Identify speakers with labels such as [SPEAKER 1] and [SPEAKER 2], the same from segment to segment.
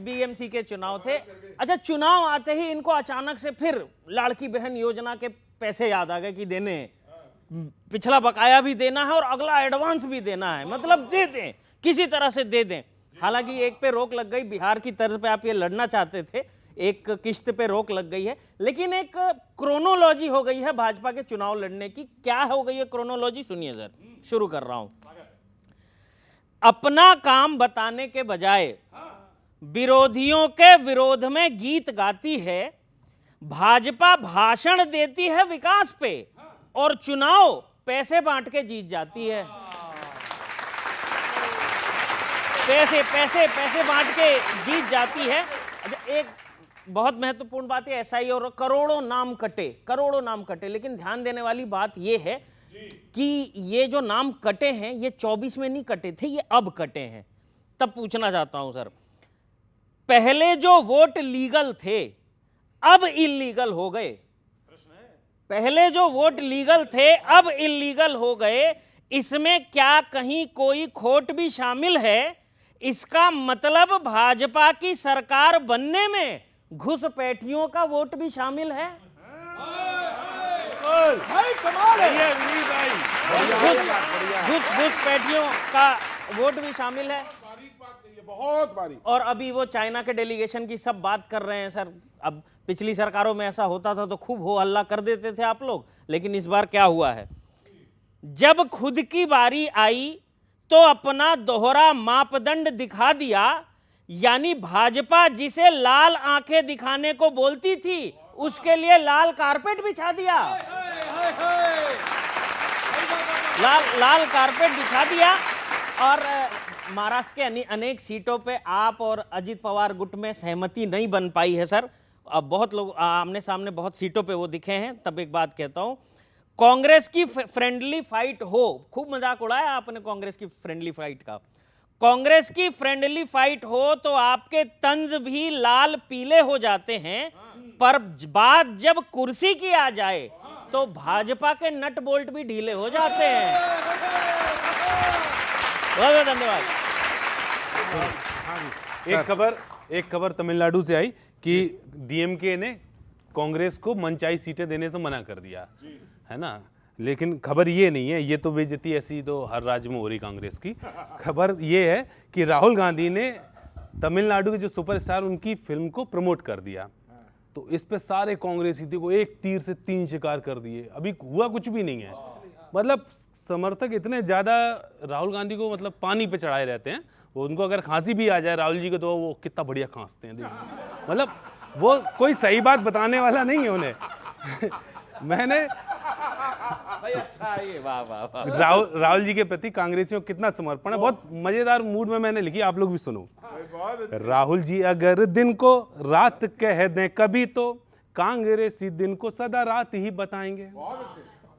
[SPEAKER 1] BMC के चुनाव थे। अच्छा, चुनाव आते ही इनको अचानक से फिर लाड़की बहन योजना के पैसे याद आ गए कि देने हैं, पिछला बकाया भी देना है और अगला एडवांस भी देना है, मतलब दे दें, किसी तरह से दे दें। हालांकि एक पे रोक लग गई, बिहार की तर्ज पे आप ये लड़ना चाहते थे, एक किश्त पे रोक लग गई है, लेकिन एक क्रोनोलॉजी हो गई है भाजपा के चुनाव लड़ने की। क्या हो गई है क्रोनोलॉजी, सुनिए सर, शुरू कर रहा हूं। अपना काम बताने के बजाय विरोधियों के विरोध में गीत गाती है, भाजपा भाषण देती है विकास पे और चुनाव पैसे बांट के जीत जाती है। पैसे पैसे पैसे बांट के जीत जाती है। अच्छा, एक बहुत महत्वपूर्ण बात है, एसआई और करोड़ों नाम कटे, लेकिन ध्यान देने वाली बात यह है कि ये जो नाम कटे हैं ये 24 में नहीं कटे थे, ये अब कटे हैं। तब पूछना चाहता हूं सर, पहले जो वोट लीगल थे अब इल्लीगल हो गए, पहले जो वोट लीगल थे अब इल्लीगल हो गए, इसमें क्या कहीं कोई खोट भी शामिल है? इसका मतलब भाजपा की सरकार बनने में घुसपैठियों का वोट भी शामिल है। घुसपैठियों का वोट भी शामिल है।
[SPEAKER 2] बहुत बारीक।
[SPEAKER 1] और अभी वो चाइना के डेलीगेशन की सब बात कर रहे हैं सर। अब पिछली सरकारों में ऐसा होता था तो खूब हो हल्ला कर देते थे आप लोग, लेकिन इस बार क्या हुआ है, जब खुद की बारी आई तो अपना दोहरा मापदंड दिखा दिया। यानी भाजपा जिसे लाल आंखें दिखाने को बोलती थी उसके लिए लाल कारपेट बिछा दिया, लाल कारपेट बिछा दिया। और महाराष्ट्र के अनेक सीटों पे आप और अजित पवार गुट में सहमति नहीं बन पाई है सर। अब बहुत लोग आमने सामने बहुत सीटों पे वो दिखे हैं। तब एक बात कहता हूं, कांग्रेस की फ्रेंडली फाइट हो, खूब मजाक उड़ाया आपने कांग्रेस की फ्रेंडली फाइट का, कांग्रेस की फ्रेंडली फाइट हो तो आपके तंज भी लाल पीले हो जाते हैं, पर बात जब कुर्सी की आ जाए तो भाजपा के नट बोल्ट भी ढीले हो जाते हैं। बहुत बहुत धन्यवाद।
[SPEAKER 3] एक खबर तमिलनाडु से आई कि डीएमके ने कांग्रेस को मनचाही सीटें देने से मना कर दिया है ना, लेकिन खबर ये नहीं है, ये तो बेइज्जती ऐसी तो हर राज्य में हो रही कांग्रेस की। खबर ये है कि राहुल गांधी ने तमिलनाडु के जो सुपरस्टार उनकी फिल्म को प्रमोट कर दिया, तो इस पे सारे कांग्रेसी को एक तीर से 3 शिकार कर दिए। अभी हुआ कुछ भी नहीं है, मतलब समर्थक इतने ज्यादा राहुल गांधी को मतलब पानी पे चढ़ाए रहते हैं। वो उनको अगर खांसी भी आ जाए राहुल जी को तो वो कितना बढ़िया खांसते हैं, मतलब वो कोई सही बात बताने वाला नहीं है उन्हें। मैंने
[SPEAKER 1] अच्छा, ये वाह वाह वाह।
[SPEAKER 3] राहुल जी के प्रति कांग्रेसियों को कितना समर्पण है, बहुत मजेदार मूड में मैंने लिखी, आप लोग भी सुनो। राहुल जी अगर दिन को रात कह दें कभी तो कांग्रेसी दिन को सदा रात ही बताएंगे,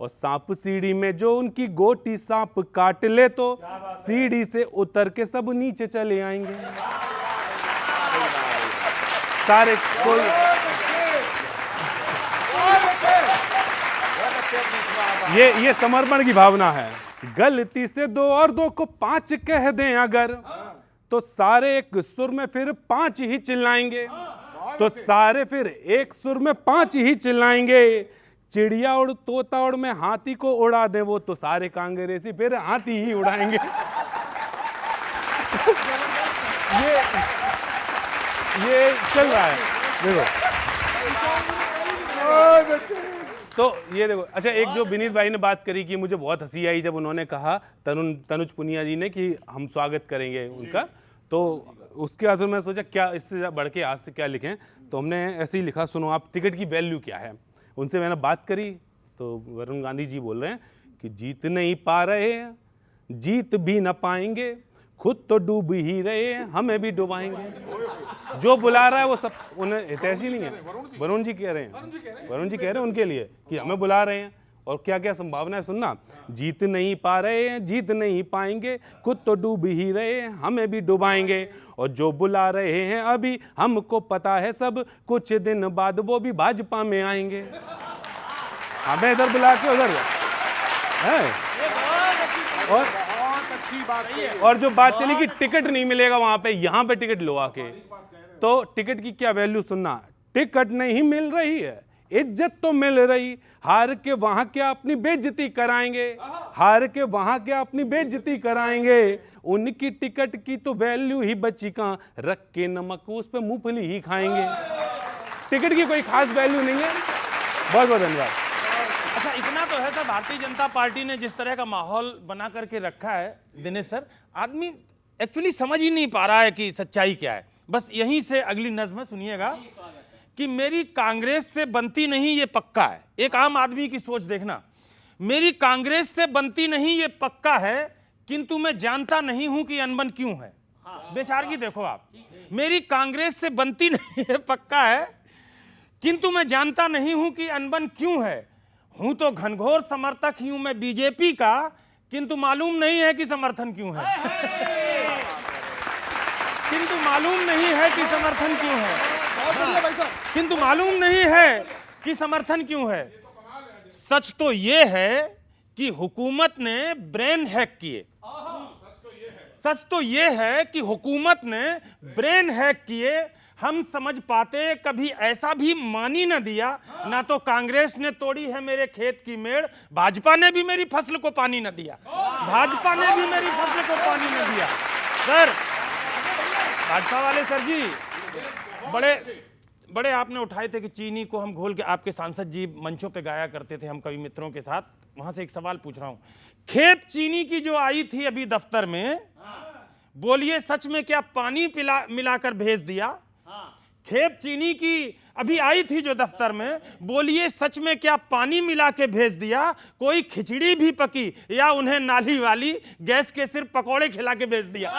[SPEAKER 3] और सांप सीढ़ी में जो उनकी गोटी सांप काट ले तो सीढ़ी से उतर के सब नीचे चले आएंगे। सारे कोई ये समर्पण की भावना है। गलती से 2 और 2 को 5 कह दें अगर तो सारे एक सुर में फिर 5 ही चिल्लाएंगे, तो सारे फिर एक सुर में 5 ही चिल्लाएंगे। चिड़िया उड़ तोता उड़ में हाथी को उड़ा दें वो तो सारे कांग्रेसी फिर हाथी ही उड़ाएंगे। ये चल रहा है देखो। तो ये देखो, अच्छा एक जो विनीत भाई ने बात करी कि मुझे बहुत हंसी आई जब उन्होंने कहा तनुज पुनिया जी ने कि हम स्वागत करेंगे उनका, तो उसके बाद मैं सोचा क्या इससे बढ़ के आज से क्या लिखें, तो हमने ऐसे ही लिखा, सुनो आप टिकट की वैल्यू क्या है। उनसे मैंने बात करी तो वरुण गांधी जी बोल रहे हैं कि जीत नहीं पा रहे हैं, जीत भी ना पाएंगे, खुद तो डूब ही रहे हैं, हमें भी डुबाएंगे। जो बुला रहा है वो सब उन्हें हितैषी नहीं है। वरुण जी कह रहे हैं उनके लिए कि हमें बुला रहे हैं, और क्या क्या संभावना है सुनना। जीत नहीं पा रहे हैं, जीत नहीं पाएंगे, खुद तो डूब ही रहे हैं, हमें भी डुबाएंगे, और जो बुला रहे हैं अभी हमको पता है सब, कुछ दिन बाद वो भी भाजपा में आएंगे। हमें इधर बुला के उधर है। और जो बात चली कि टिकट नहीं मिलेगा वहां पे, यहाँ पे टिकट लो आके, तो टिकट की क्या वैल्यू सुनना, टिकट नहीं मिल रही है, इज्जत तो मिल रही, हार के वहां क्या अपनी बेइज्जती कराएंगे, हार के वहां क्या अपनी बेइज्जती कराएंगे, उनकी टिकट की तो वैल्यू ही बची कहां, रख के नमक उस पे मूंगफली ही खाएंगे। टिकट की कोई खास वैल्यू नहीं है। बहुत बहुत धन्यवाद।
[SPEAKER 4] अच्छा, इतना तो है सर, भारतीय जनता पार्टी ने जिस तरह का माहौल बना करके रखा है दिनेश सर, आदमी एक्चुअली समझ ही नहीं पा रहा है कि सच्चाई क्या है। बस यहीं से अगली नज्म सुनिएगा कि मेरी कांग्रेस से बनती नहीं ये पक्का है। एक आम आदमी की सोच देखना, मेरी कांग्रेस से बनती नहीं ये पक्का है, किंतु मैं जानता नहीं हूं कि अनबन क्यों है। बेचारगी देखो आप, मेरी कांग्रेस से बनती नहीं ये पक्का है, किंतु मैं जानता नहीं हूं कि अनबन क्यों है। हूं तो घनघोर समर्थक ही हूं मैं बीजेपी का, किंतु मालूम नहीं है कि समर्थन क्यों है। किंतु मालूम नहीं है कि समर्थन क्यों है। किंतु मालूम नहीं है कि समर्थन क्यों है। सच तो यह है कि हुकूमत ने ब्रेन हैक किए। सच तो यह है कि हुकूमत ने ब्रेन हैक किए। हम समझ पाते कभी ऐसा भी मान ही न दिया। ना तो कांग्रेस ने तोड़ी है मेरे खेत की मेड़, भाजपा ने भी मेरी फसल को पानी न दिया। भाजपा ने भी मेरी फसल को पानी न दिया। सर, भाजपा वाले सर जी बड़े आपने उठाए थे कि चीनी को हम घोल के, आपके सांसद जी मंचों पे गाया करते थे, हम कभी मित्रों के साथ। वहां से एक सवाल पूछ रहा हूं, खेप चीनी की जो आई थी अभी दफ्तर में, बोलिए सच में क्या पानी मिलाकर भेज दिया? खेप चीनी की अभी आई थी जो दफ्तर में, बोलिए सच में क्या पानी मिला के भेज दिया? कोई खिचड़ी भी पकी या उन्हें नाली वाली गैस के सिर्फ पकौड़े खिला के भेज दिया?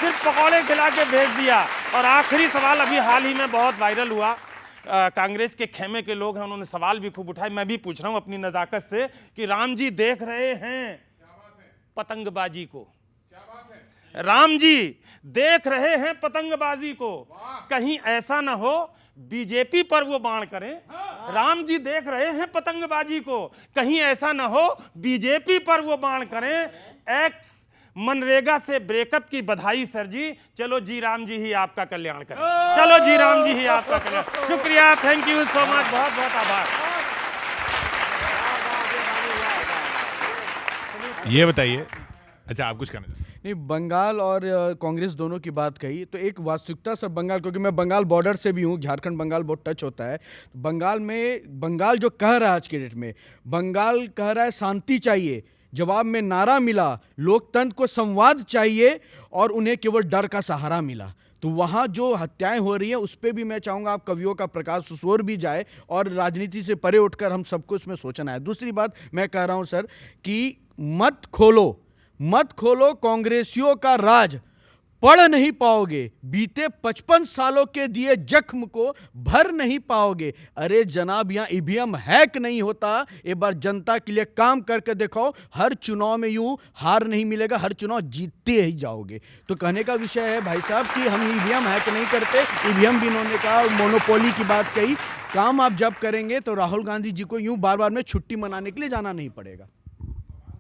[SPEAKER 4] सिर्फ पकौड़े खिला के भेज दिया। और आखिरी सवाल अभी हाल ही में बहुत वायरल हुआ, कांग्रेस के खेमे के लोग हैं, उन्होंने सवाल भी खूब उठाए। मैं भी पूछ रहा हूं अपनी नजाकत से कि राम जी देख रहे हैं पतंगबाजी को, राम जी देख रहे हैं पतंगबाजी को, कहीं ऐसा ना हो बीजेपी पर वो बाण करें। राम जी देख रहे हैं पतंगबाजी को, कहीं ऐसा ना हो बीजेपी पर वो बाण करें। एक्स मनरेगा से ब्रेकअप की बधाई सर जी, चलो जी राम जी ही आपका कल्याण करें। चलो जी राम जी ही आपका कल्याण। शुक्रिया, थैंक यू सो मच, बहुत बहुत आभार।
[SPEAKER 5] ये बताइए, अच्छा आप कुछ कहना चाहते हैं?
[SPEAKER 6] नहीं, बंगाल और कांग्रेस दोनों की बात कही तो एक वास्तविकता सर, बंगाल, क्योंकि मैं बंगाल बॉर्डर से भी हूँ, झारखंड बंगाल बहुत टच होता है। बंगाल में बंगाल जो कह रहा है आज के डेट में, बंगाल कह रहा है शांति चाहिए, जवाब में नारा मिला लोकतंत्र को संवाद चाहिए, और उन्हें केवल डर का सहारा मिला। तो वहाँ जो हत्याएं हो रही हैं उस पर भी मैं चाहूँगा आप कवियों का प्रकाश सुसोर भी जाए, और राजनीति से परे उठकर हम सबको इसमें सोचना है। दूसरी बात मैं कह रहा हूँ सर कि मत खोलो कांग्रेसियों का राज, पढ़ नहीं पाओगे, बीते 55 सालों के दिए जख्म को भर नहीं पाओगे। अरे जनाब, यहाँ ईवीएम हैक नहीं होता, एक बार जनता के लिए काम करके देखो। हर चुनाव में यूं हार नहीं मिलेगा, हर चुनाव जीतते ही जाओगे। तो कहने का विषय है भाई साहब कि हम ईवीएम हैक नहीं करते। ईवीएम भी इन्होंने कहा, मोनोपोली की बात कही। काम आप जब करेंगे तो राहुल गांधी जी को यूं बार बार में छुट्टी मनाने के लिए जाना नहीं पड़ेगा।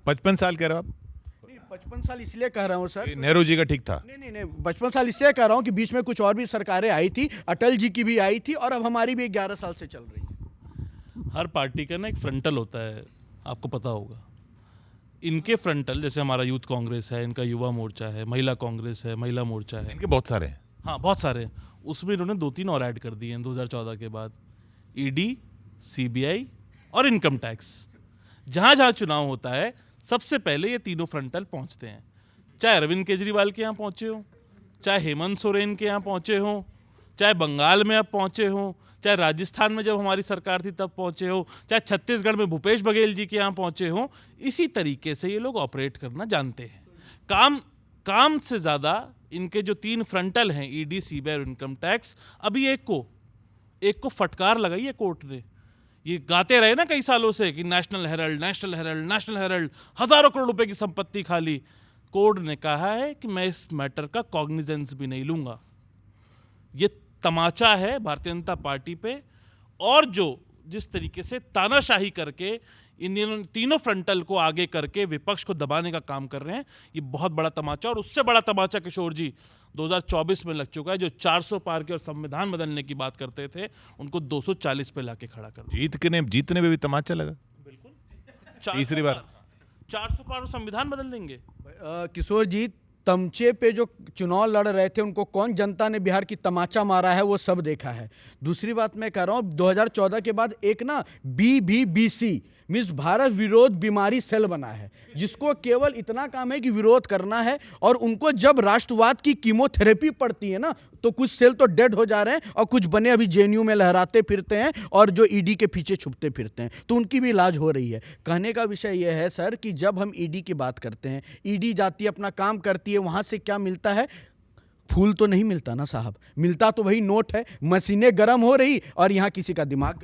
[SPEAKER 5] 55 साल कह रहे हो आप?
[SPEAKER 6] 55 साल इसलिए कह रहा हूं सर,
[SPEAKER 5] नेहरू जी का ठीक था।
[SPEAKER 6] नहीं 55 साल इसलिए कह रहा हूं कि बीच में कुछ और भी सरकारें आई थी, अटल जी की भी आई थी, और अब हमारी भी 11 साल से चल रही है।
[SPEAKER 7] हर पार्टी का ना एक फ्रंटल होता है, आपको पता होगा। इनके फ्रंटल, जैसे हमारा यूथ कांग्रेस है, इनका युवा मोर्चा है, महिला कांग्रेस है, महिला मोर्चा है,
[SPEAKER 5] इनके बहुत सारे हैं।
[SPEAKER 7] हाँ बहुत सारे हैं। उसमें इन्होंने 2-3 और ऐड कर दिए हैं 2014 के बाद, ईडी, सीबीआई और इनकम टैक्स। जहाँ जहाँ चुनाव होता है सबसे पहले ये तीनों फ्रंटल पहुंचते हैं। चाहे अरविंद केजरीवाल के यहाँ पहुंचे हो, चाहे हेमंत सोरेन के यहाँ पहुंचे हो, चाहे बंगाल में अब पहुंचे हो, चाहे राजस्थान में जब हमारी सरकार थी तब पहुंचे हो, चाहे छत्तीसगढ़ में भूपेश बघेल जी के यहाँ पहुंचे हो। इसी तरीके से ये लोग ऑपरेट करना जानते हैं। काम से ज़्यादा इनके जो 3 फ्रंटल हैं, ईडी, सीबीआई और इनकम टैक्स, अभी एक को फटकार लगाई है कोर्ट ने। ये गाते रहे ना कई सालों से कि national Herald, national Herald, national Herald, हजारों करोड़ रुपए की संपत्ति खाली। कोर्ट ने कहा है कि मैं इस मैटर का कॉग्निजेंस भी नहीं लूंगा। ये तमाचा है भारतीय जनता पार्टी पे, और जो जिस तरीके से तानाशाही करके इन तीनों फ्रंटल को आगे करके विपक्ष को दबाने का काम कर रहे हैं, ये बहुत बड़ा तमाचा। और उससे बड़ा तमाचा किशोर जी, 2024 में लग चुका है। जो 400 पार के और संविधान बदलने की बात करते थे उनको 240 पे लाके खड़ा कर दिया।
[SPEAKER 5] जीतने में भी तमाचा लगा।
[SPEAKER 7] बिल्कुल
[SPEAKER 5] तीसरी बार
[SPEAKER 7] 400 पार और संविधान बदल देंगे।
[SPEAKER 6] किशोर जी, तमचे पे जो चुनाव लड़ रहे थे उनको कौन जनता ने बिहार की तमाचा मारा है वो सब देखा है। दूसरी बात मैं कह रहा हूँ 2014 के बाद एक ना BVBC मीन्स भारत विरोध बीमारी सेल बना है, जिसको केवल इतना काम है कि विरोध करना है। और उनको जब राष्ट्रवाद की कीमोथेरेपी पड़ती है ना, तो कुछ सेल तो डेड हो जा रहे हैं और कुछ बने अभी JNU में लहराते फिरते हैं और जो ED के पीछे छुपते फिरते हैं, तो उनकी भी इलाज हो रही है। कहने का विषय यह है सर कि जब हम ED की बात करते हैं, ED जाती है अपना काम करती है, वहाँ से क्या मिलता है? फूल तो नहीं मिलता ना साहब, मिलता तो वही नोट है। मशीनें गर्म हो रही और यहाँ किसी का दिमाग